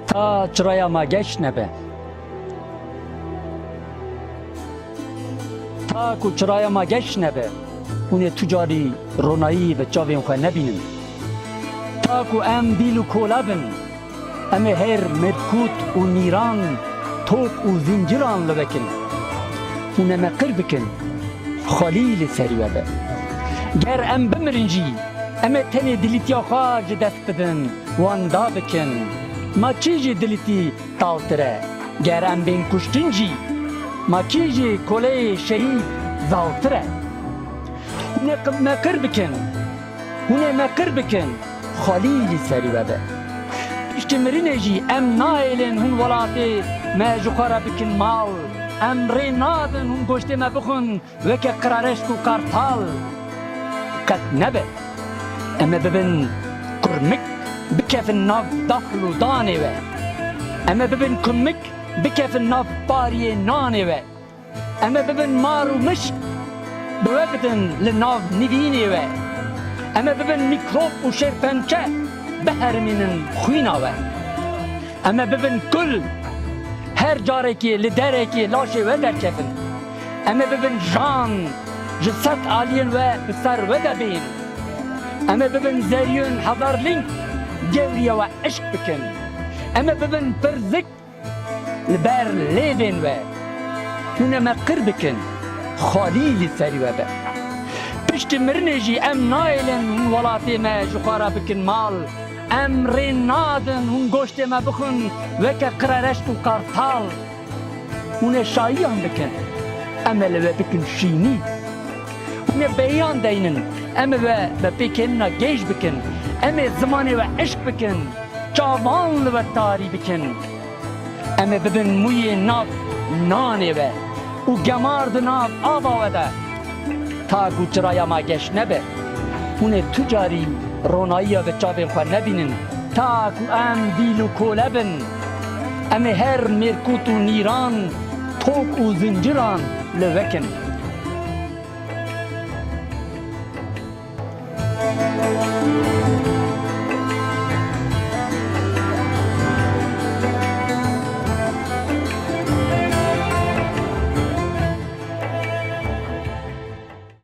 تا çıraya ma geç nebe. Ta ku çıraya ma geç nebe. Hune tücari ronayî ve çavên xwe nebînin. Ta ku em dîl û kola bin, em ê her merkût û nîran, top û zinciran li vekin. Hûn em ê qir bikin, xalî li serî we be. Ger em bimirin jî, em ê tenê dilîtiya xwe ji dest bidin, wan da bikin. Ma çî jî dilîtî taltir e, ger em bên kuştin jî, ma kî jî koleyê şehîd zaltir e. Hûn ê me qir bikin, hûn ê me qir bikin, xalî li serî we be. Piştî mirinê jî em naêlin hûn welatê me ji xwe re bikin mal. Em rê nadin hûn goştê me bixwin weke qirareşk û kartal. Qet nebe, em ê bibin kurmik, bikevin nav daxil û danê we. Em ê bibin kurmik, bikevin nav bariyê nanê we. Em ê bibin mar û mişk, bi we bidin li nav nivînê we. Em ê bibin mîkrop û şêrpençe, bihermînin xwîna we. Em ê bibin kul, her carekê li derekê laşê we derkevin. Em ê bibin jan, ji sed aliyên we bi ser we de bên. Em ê bibin zeriyên hezarlîng, gewriya we eşk bikin. Em ê bibin pirzik, li ber lêvên we. Hûn ê me qir bikin, xalî li serî we be. Piştî mirinê jî em naêlin hûn welatê me ji xwe re bikin mal. Em rê nadin hûn goştê me bixwin weke qirareşk û kartal. Hûn ê şayiyan bikin, em ê li we bikin şînî. Hûn ê beyan deynin, em ê we bi pêkênina gêj bikin. Em ê zimanê we eşk bikin, çavan li we tarî bikin. Em ê bibin mûyê nav nanê we û gemar di nav ava we de. Ta ku çiraya ma geş nebe, hûn ê tücarî ronayiya ve çavên xwe nebînin. Ta ku em dîl û kole bin, em ê her mêrkût û nîran, top û zinciran li vekin.